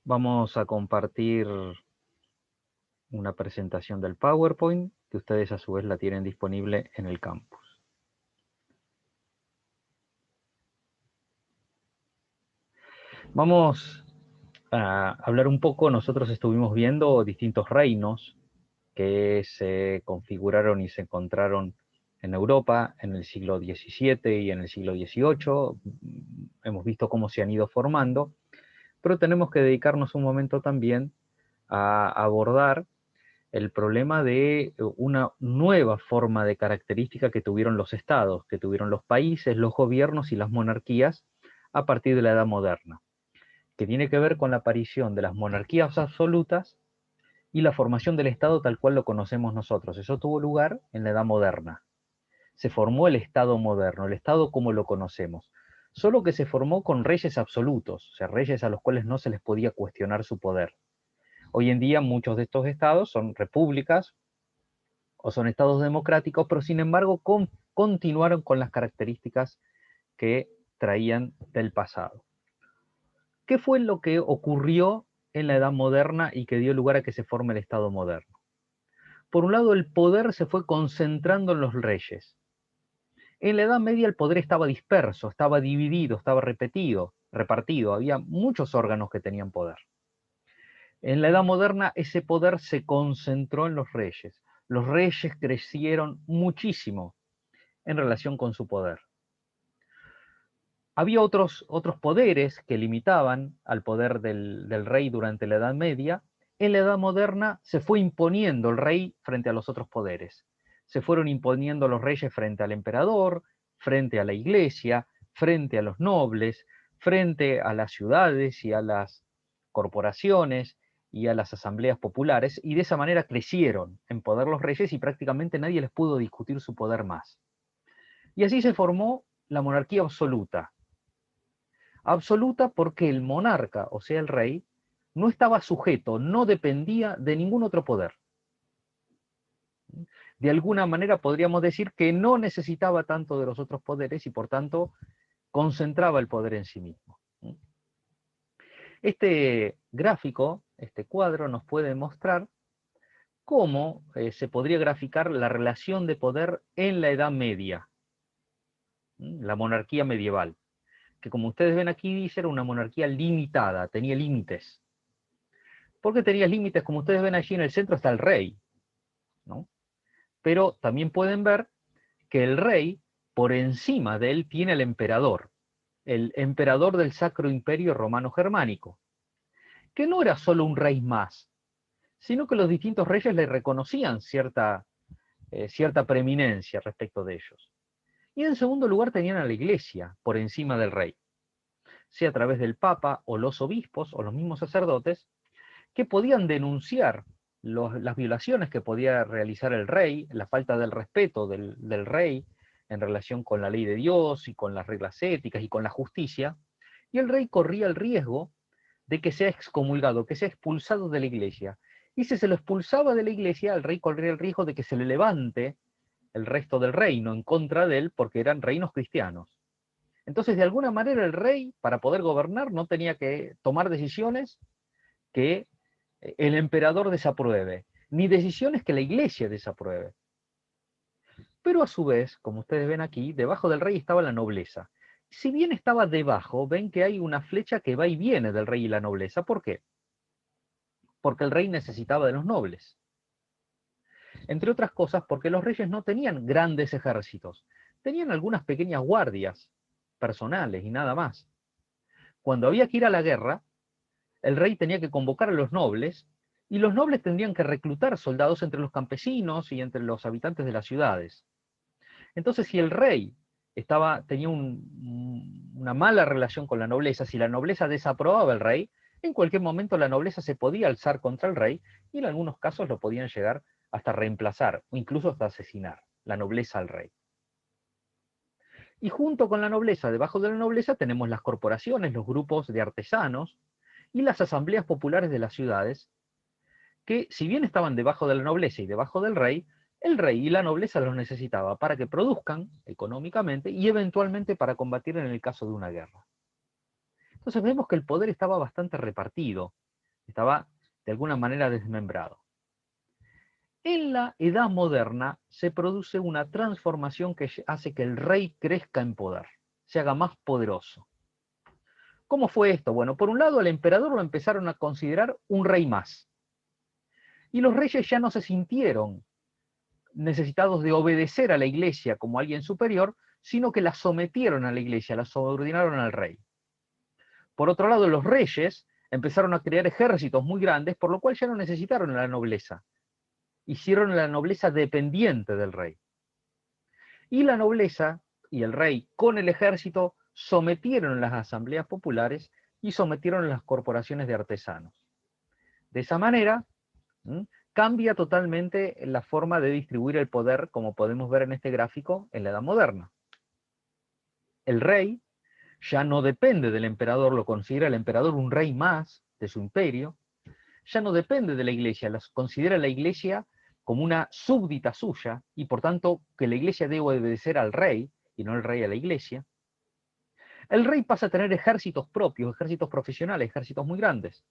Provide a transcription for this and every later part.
Vamos a compartir una presentación del PowerPoint que ustedes a su vez la tienen disponible en el campus. Vamos a hablar un poco, nosotros estuvimos viendo distintos reinos que se configuraron y se encontraron en Europa en el siglo XVII y en el siglo XVIII. Hemos visto cómo se han ido formando, pero tenemos que dedicarnos un momento también a abordar el problema de una nueva forma de característica que tuvieron los estados, que tuvieron los países, los gobiernos y las monarquías a partir de la Edad Moderna, que tiene que ver con la aparición de las monarquías absolutas y la formación del Estado tal cual lo conocemos nosotros. Eso tuvo lugar en la Edad Moderna. Se formó el Estado moderno, el Estado como lo conocemos, solo que se formó con reyes absolutos, o sea, reyes a los cuales no se les podía cuestionar su poder. Hoy en día muchos de estos estados son repúblicas o son estados democráticos, pero sin embargo continuaron con las características que traían del pasado. ¿Qué fue lo que ocurrió en la Edad Moderna y que dio lugar a que se forme el Estado moderno? Por un lado, el poder se fue concentrando en los reyes. En la Edad Media el poder estaba disperso, estaba dividido, estaba repartido, había muchos órganos que tenían poder. En la Edad Moderna ese poder se concentró en los reyes. Los reyes crecieron muchísimo en relación con su poder. Había otros poderes que limitaban al poder del rey durante la Edad Media. En la Edad Moderna se fue imponiendo el rey frente a los otros poderes. Se fueron imponiendo los reyes frente al emperador, frente a la iglesia, frente a los nobles, frente a las ciudades y a las corporaciones y a las asambleas populares, y de esa manera crecieron en poder los reyes y prácticamente nadie les pudo discutir su poder más. Y así se formó la monarquía absoluta. Absoluta porque el monarca, o sea el rey, no estaba sujeto, no dependía de ningún otro poder. De alguna manera podríamos decir que no necesitaba tanto de los otros poderes y por tanto concentraba el poder en sí mismo. Este gráfico, este cuadro, nos puede mostrar cómo se podría graficar la relación de poder en la Edad Media, la monarquía medieval, que como ustedes ven aquí dice era una monarquía limitada, tenía límites. ¿Por qué tenía límites? Como ustedes ven allí en el centro está el rey, ¿no? Pero también pueden ver que el rey, por encima de él, tiene al emperador, el emperador del Sacro Imperio Romano Germánico, que no era solo un rey más, sino que los distintos reyes le reconocían cierta preeminencia respecto de ellos. Y en segundo lugar tenían a la iglesia por encima del rey, sea a través del papa o los obispos o los mismos sacerdotes, que podían denunciar las violaciones que podía realizar el rey, la falta del respeto del rey en relación con la ley de Dios y con las reglas éticas y con la justicia, y el rey corría el riesgo de que sea excomulgado, que sea expulsado de la iglesia. Y si se lo expulsaba de la iglesia, el rey corría el riesgo de que se le levante el resto del reino en contra de él, porque eran reinos cristianos. Entonces, de alguna manera, el rey, para poder gobernar, no tenía que tomar decisiones que el emperador desapruebe, ni decisiones que la iglesia desapruebe. Pero a su vez, como ustedes ven aquí, debajo del rey estaba la nobleza. Si bien estaba debajo, ven que hay una flecha que va y viene del rey y la nobleza. ¿Por qué? Porque el rey necesitaba de los nobles. Entre otras cosas, porque los reyes no tenían grandes ejércitos, tenían algunas pequeñas guardias personales y nada más. Cuando había que ir a la guerra, el rey tenía que convocar a los nobles, y los nobles tendrían que reclutar soldados entre los campesinos y entre los habitantes de las ciudades. Entonces, si el rey tenía una mala relación con la nobleza, si la nobleza desaprobaba al rey, en cualquier momento la nobleza se podía alzar contra el rey, y en algunos casos lo podían llegar hasta reemplazar, o incluso hasta asesinar, la nobleza al rey. Y junto con la nobleza, debajo de la nobleza, tenemos las corporaciones, los grupos de artesanos, y las asambleas populares de las ciudades, que si bien estaban debajo de la nobleza y debajo del rey, el rey y la nobleza los necesitaba para que produzcan económicamente y eventualmente para combatir en el caso de una guerra. Entonces vemos que el poder estaba bastante repartido estaba de alguna manera desmembrado. En la Edad Moderna se produce una transformación que hace que el rey crezca en poder, se haga más poderoso. ¿Cómo fue esto? Bueno, por un lado al emperador lo empezaron a considerar un rey más. Y los reyes ya no se sintieron necesitados de obedecer a la iglesia como alguien superior, sino que la sometieron a la iglesia, la subordinaron al rey. Por otro lado, los reyes empezaron a crear ejércitos muy grandes, por lo cual ya no necesitaron a la nobleza. Hicieron a la nobleza dependiente del rey. Y la nobleza y el rey con el ejército sometieron las asambleas populares y sometieron las corporaciones de artesanos. De esa manera, cambia totalmente la forma de distribuir el poder, como podemos ver en este gráfico, en la Edad Moderna. El rey ya no depende del emperador, lo considera el emperador un rey más de su imperio, ya no depende de la iglesia, considera la iglesia como una súbdita suya, y por tanto que la iglesia debe obedecer al rey, y no el rey a la iglesia. El rey pasa a tener ejércitos propios, ejércitos profesionales, ejércitos muy grandes.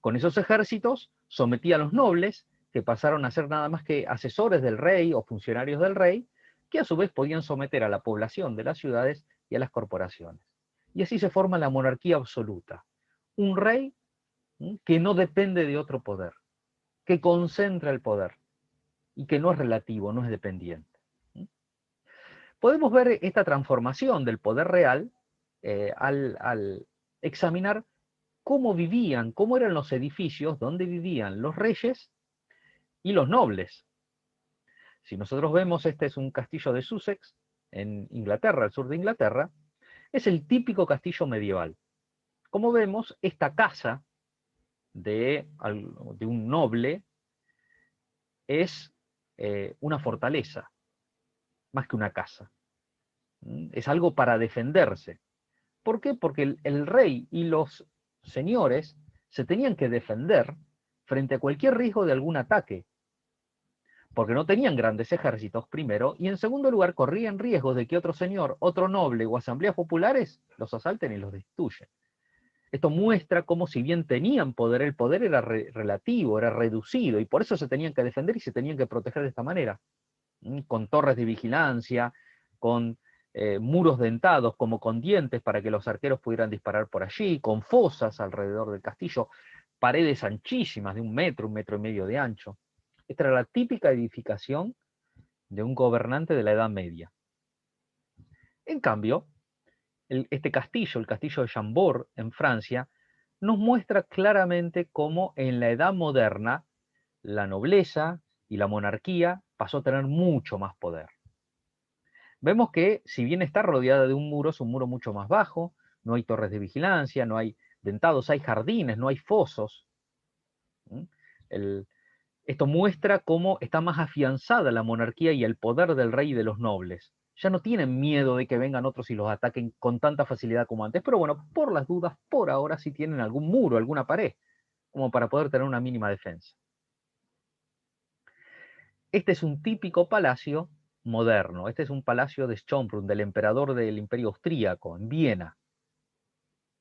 Con esos ejércitos sometía a los nobles, que pasaron a ser nada más que asesores del rey o funcionarios del rey, que a su vez podían someter a la población de las ciudades y a las corporaciones. Y así se forma la monarquía absoluta. Un rey que no depende de otro poder, que concentra el poder y que no es relativo, no es dependiente. Podemos ver esta transformación del poder real al examinar cómo vivían, cómo eran los edificios donde vivían los reyes y los nobles. Si nosotros vemos, este es un castillo de Sussex, en Inglaterra, al sur de Inglaterra, es el típico castillo medieval. Como vemos, esta casa de un noble es una fortaleza, más que una casa. Es algo para defenderse. ¿Por qué? Porque el rey y los señores se tenían que defender frente a cualquier riesgo de algún ataque, porque no tenían grandes ejércitos primero, y en segundo lugar corrían riesgos de que otro señor, otro noble o asambleas populares los asalten y los destruyan. Esto muestra cómo, si bien tenían poder, el poder era relativo, era reducido, y por eso se tenían que defender y se tenían que proteger de esta manera, con torres de vigilancia, con muros dentados como con dientes para que los arqueros pudieran disparar por allí, con fosas alrededor del castillo, paredes anchísimas de 1 metro y medio de ancho. Esta era la típica edificación de un gobernante de la Edad Media. En cambio, este castillo, el castillo de Chambord en Francia, nos muestra claramente cómo en la Edad Moderna la nobleza y la monarquía pasó a tener mucho más poder. Vemos que, si bien está rodeada de un muro, es un muro mucho más bajo, no hay torres de vigilancia, no hay dentados, hay jardines, no hay fosos. Esto muestra cómo está más afianzada la monarquía y el poder del rey y de los nobles. Ya no tienen miedo de que vengan otros y los ataquen con tanta facilidad como antes, pero bueno, por las dudas, por ahora sí tienen algún muro, alguna pared, como para poder tener una mínima defensa. Este es un típico palacio moderno. Este es un palacio de Schönbrunn, del emperador del Imperio Austríaco, en Viena,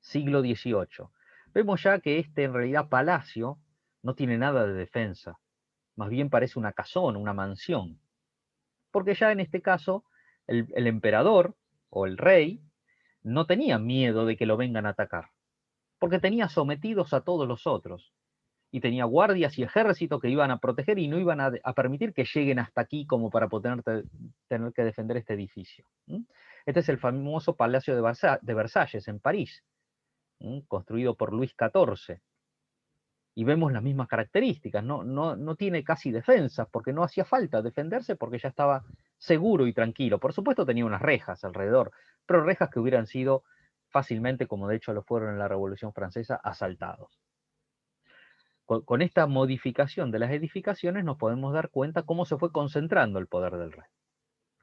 siglo XVIII. Vemos ya que este, en realidad, palacio no tiene nada de defensa. Más bien parece una casona, una mansión. Porque ya en este caso, el emperador o el rey no tenía miedo de que lo vengan a atacar, porque tenía sometidos a todos los otros. Y tenía guardias y ejércitos que iban a proteger y no iban a permitir que lleguen hasta aquí como para poder tener que defender este edificio. Este es el famoso Palacio de Versalles en París, construido por Luis XIV. Y vemos las mismas características, no tiene casi defensas, porque no hacía falta defenderse porque ya estaba seguro y tranquilo. Por supuesto tenía unas rejas alrededor, pero rejas que hubieran sido fácilmente, como de hecho lo fueron en la Revolución Francesa, asaltados. Con esta modificación de las edificaciones nos podemos dar cuenta cómo se fue concentrando el poder del rey.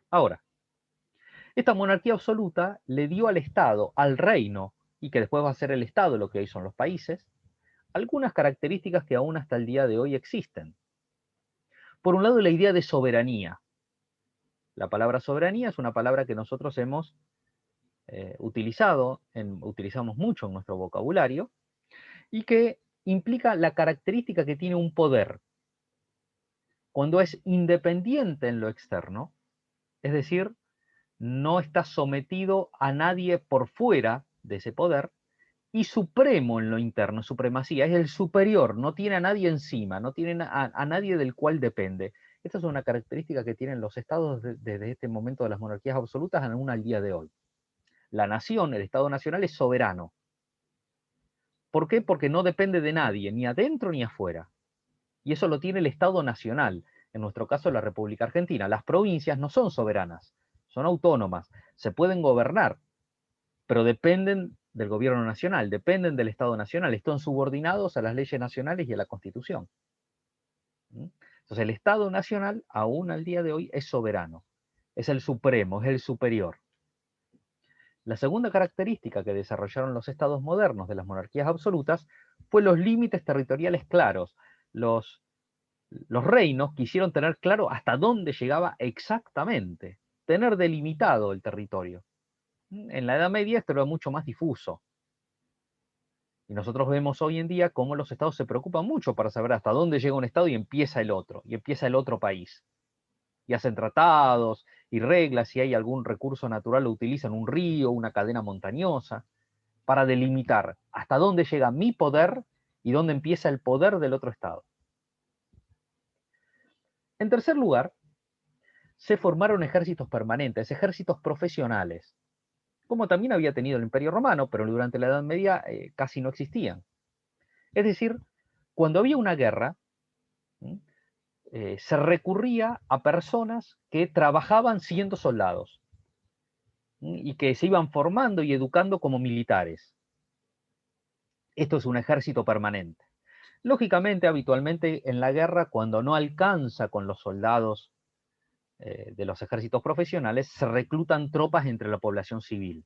Ahora, esta monarquía absoluta le dio al Estado, al reino, y que después va a ser el Estado lo que hoy son los países, algunas características que aún hasta el día de hoy existen. Por un lado, la idea de soberanía. La palabra soberanía es una palabra que nosotros hemos utilizamos mucho en nuestro vocabulario, y que implica la característica que tiene un poder cuando es independiente en lo externo, es decir, no está sometido a nadie por fuera de ese poder, y supremo en lo interno, supremacía, es el superior, no tiene a nadie encima, no tiene a nadie del cual depende. Esta es una característica que tienen los estados desde este momento de las monarquías absolutas aún al día de hoy. La nación, el Estado nacional, es soberano. ¿Por qué? Porque no depende de nadie, ni adentro ni afuera. Y eso lo tiene el Estado nacional, en nuestro caso la República Argentina. Las provincias no son soberanas, son autónomas, se pueden gobernar, pero dependen del gobierno nacional, dependen del Estado nacional, están subordinados a las leyes nacionales y a la Constitución. Entonces el Estado nacional, aún al día de hoy, es soberano, es el supremo, es el superior. La segunda característica que desarrollaron los estados modernos de las monarquías absolutas fue los límites territoriales claros. Los reinos quisieron tener claro hasta dónde llegaba exactamente, tener delimitado el territorio. En la Edad Media esto era mucho más difuso. Y nosotros vemos hoy en día cómo los estados se preocupan mucho para saber hasta dónde llega un estado y empieza el otro país. Y hacen tratados y reglas, si hay algún recurso natural lo utilizan, un río, una cadena montañosa, para delimitar hasta dónde llega mi poder y dónde empieza el poder del otro estado. En tercer lugar, se formaron ejércitos permanentes, ejércitos profesionales, como también había tenido el Imperio Romano, pero durante la Edad Media casi no existían. Es decir, cuando había una guerra, se recurría a personas que trabajaban siendo soldados y que se iban formando y educando como militares. Esto es un ejército permanente. Lógicamente, habitualmente en la guerra, cuando no alcanza con los soldados de los ejércitos profesionales, se reclutan tropas entre la población civil.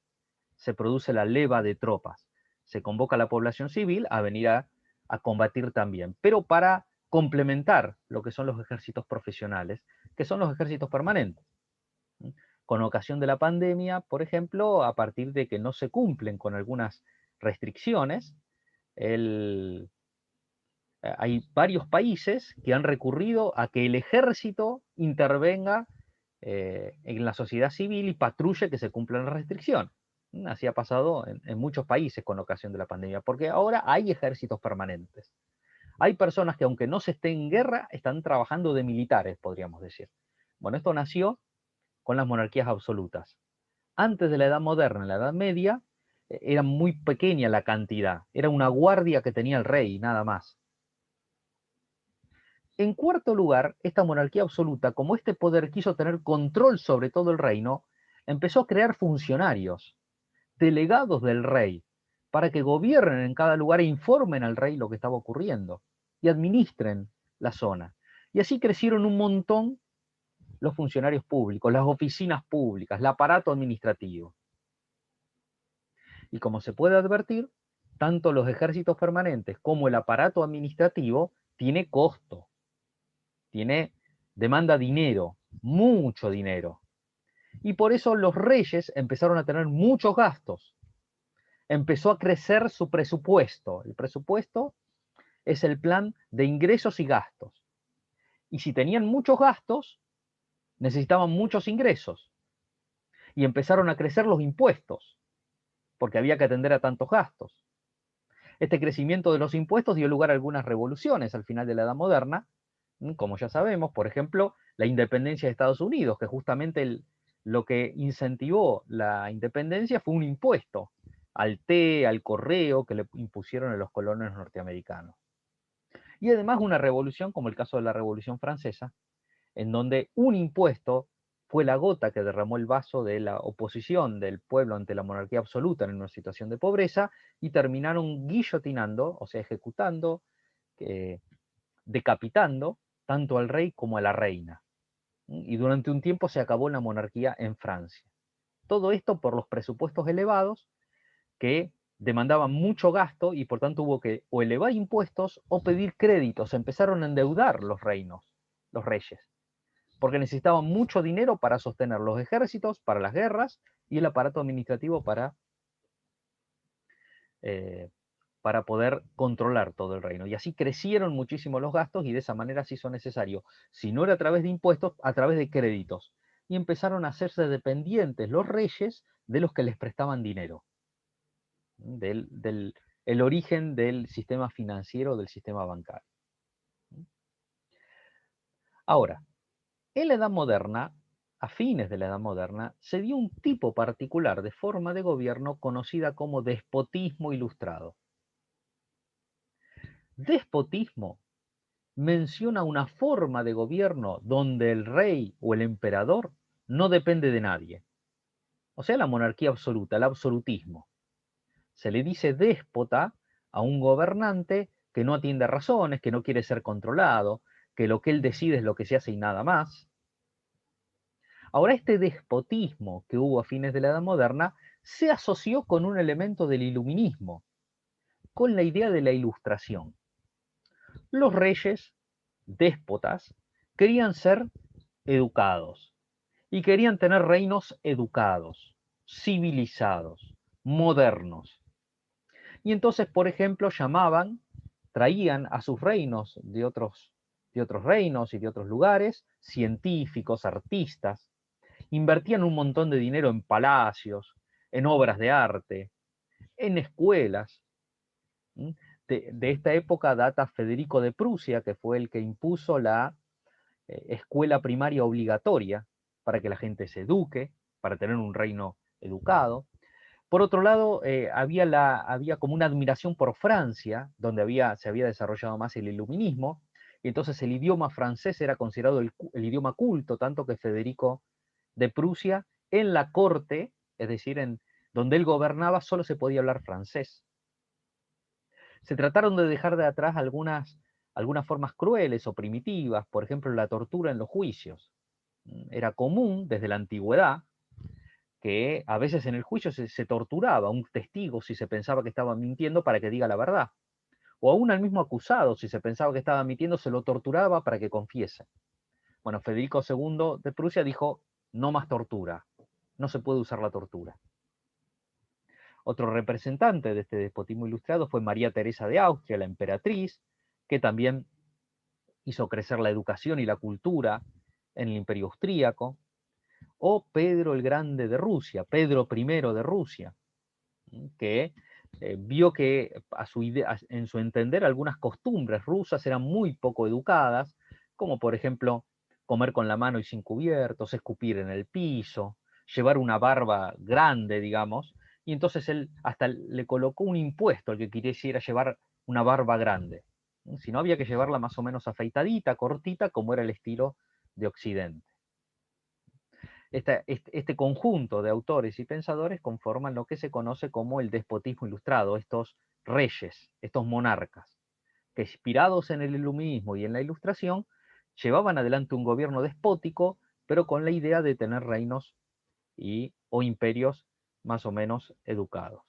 Se produce la leva de tropas. Se convoca a la población civil a venir a combatir también, pero para complementar lo que son los ejércitos profesionales, que son los ejércitos permanentes. Con ocasión de la pandemia, por ejemplo, a partir de que no se cumplen con algunas restricciones, hay varios países que han recurrido a que el ejército intervenga en la sociedad civil y patrulle que se cumplan las restricciones. Así ha pasado en muchos países con ocasión de la pandemia, porque ahora hay ejércitos permanentes. Hay personas que aunque no se esté en guerra, están trabajando de militares, podríamos decir. Bueno, esto nació con las monarquías absolutas. Antes de la Edad Moderna, en la Edad Media, era muy pequeña la cantidad. Era una guardia que tenía el rey, nada más. En cuarto lugar, esta monarquía absoluta, como este poder quiso tener control sobre todo el reino, empezó a crear funcionarios, delegados del rey, para que gobiernen en cada lugar e informen al rey lo que estaba ocurriendo y administren la zona. Y así crecieron un montón los funcionarios públicos, las oficinas públicas, el aparato administrativo. Y como se puede advertir, tanto los ejércitos permanentes como el aparato administrativo tiene costo, demanda dinero, mucho dinero. Y por eso los reyes empezaron a tener muchos gastos. Empezó a crecer su presupuesto. El presupuesto es el plan de ingresos y gastos. Y si tenían muchos gastos, necesitaban muchos ingresos. Y empezaron a crecer los impuestos, porque había que atender a tantos gastos. Este crecimiento de los impuestos dio lugar a algunas revoluciones al final de la Edad Moderna, como ya sabemos, por ejemplo, la independencia de Estados Unidos, que justamente lo que incentivó la independencia fue un impuesto al té, al correo que le impusieron a los colonos norteamericanos. Y además una revolución, como el caso de la Revolución Francesa, en donde un impuesto fue la gota que derramó el vaso de la oposición del pueblo ante la monarquía absoluta en una situación de pobreza, y terminaron guillotinando, o sea, ejecutando, decapitando tanto al rey como a la reina. Y durante un tiempo se acabó la monarquía en Francia. Todo esto por los presupuestos elevados que demandaban mucho gasto y por tanto hubo que o elevar impuestos o pedir créditos. Empezaron a endeudar los reinos, los reyes, porque necesitaban mucho dinero para sostener los ejércitos, para las guerras y el aparato administrativo para para poder controlar todo el reino. Y así crecieron muchísimo los gastos y de esa manera se hizo necesario, si no era a través de impuestos, a través de créditos. Y empezaron a hacerse dependientes los reyes de los que les prestaban dinero, el origen del sistema financiero, del sistema bancario. Ahora, en la Edad Moderna, a fines de la Edad Moderna, se dio un tipo particular de forma de gobierno conocida como despotismo ilustrado. Despotismo menciona una forma de gobierno donde el rey o el emperador no depende de nadie. O sea, la monarquía absoluta, el absolutismo. Se le dice déspota a un gobernante que no atiende a razones, que no quiere ser controlado, que lo que él decide es lo que se hace y nada más. Ahora, este despotismo que hubo a fines de la Edad Moderna se asoció con un elemento del iluminismo, con la idea de la ilustración. Los reyes, déspotas, querían ser educados y querían tener reinos educados, civilizados, modernos. Y entonces, por ejemplo, traían a sus reinos de otros reinos y de otros lugares, científicos, artistas, invertían un montón de dinero en palacios, en obras de arte, en escuelas. De esta época data Federico de Prusia, que fue el que impuso la escuela primaria obligatoria para que la gente se eduque, para tener un reino educado. Por otro lado, había como una admiración por Francia, donde se había desarrollado más el iluminismo, y entonces el idioma francés era considerado el idioma culto, tanto que Federico de Prusia, en la corte, es decir, donde él gobernaba, solo se podía hablar francés. Se trataron de dejar de atrás algunas formas crueles o primitivas, por ejemplo, la tortura en los juicios. Era común desde la antigüedad que a veces en el juicio se torturaba a un testigo si se pensaba que estaba mintiendo para que diga la verdad. O aún al mismo acusado, si se pensaba que estaba mintiendo, se lo torturaba para que confiese. Bueno, Federico II de Prusia dijo, no más tortura, no se puede usar la tortura. Otro representante de este despotismo ilustrado fue María Teresa de Austria, la emperatriz, que también hizo crecer la educación y la cultura en el Imperio Austríaco, o Pedro el Grande de Rusia, Pedro I de Rusia, que vio que en su entender algunas costumbres rusas eran muy poco educadas, como por ejemplo comer con la mano y sin cubiertos, escupir en el piso, llevar una barba grande, digamos, y entonces él hasta le colocó un impuesto al que quisiera llevar una barba grande. Si no, había que llevarla más o menos afeitadita, cortita, como era el estilo de Occidente. Este conjunto de autores y pensadores conforman lo que se conoce como el despotismo ilustrado, estos reyes, estos monarcas, que inspirados en el iluminismo y en la ilustración, llevaban adelante un gobierno despótico, pero con la idea de tener reinos o imperios más o menos educados.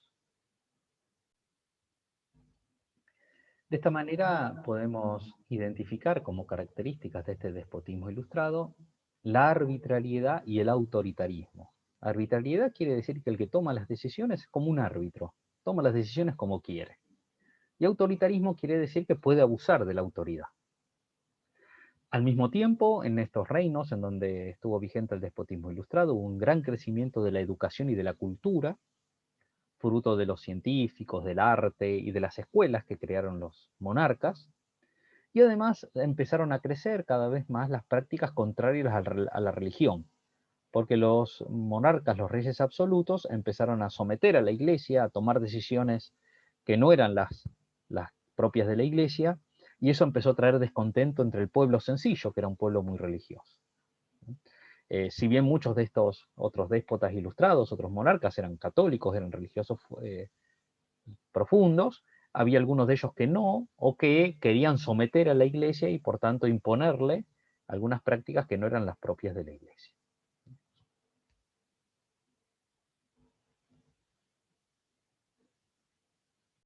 De esta manera podemos identificar como características de este despotismo ilustrado la arbitrariedad y el autoritarismo. Arbitrariedad quiere decir que el que toma las decisiones es como un árbitro, toma las decisiones como quiere. Y autoritarismo quiere decir que puede abusar de la autoridad. Al mismo tiempo, en estos reinos en donde estuvo vigente el despotismo ilustrado, hubo un gran crecimiento de la educación y de la cultura, fruto de los científicos, del arte y de las escuelas que crearon los monarcas, y además empezaron a crecer cada vez más las prácticas contrarias a la religión, porque los monarcas, los reyes absolutos, empezaron a someter a la iglesia, a tomar decisiones que no eran las propias de la iglesia, y eso empezó a traer descontento entre el pueblo sencillo, que era un pueblo muy religioso. Si bien muchos de estos otros déspotas ilustrados, otros monarcas, eran católicos, eran religiosos profundos, había algunos de ellos que no, o que querían someter a la iglesia y por tanto imponerle algunas prácticas que no eran las propias de la iglesia.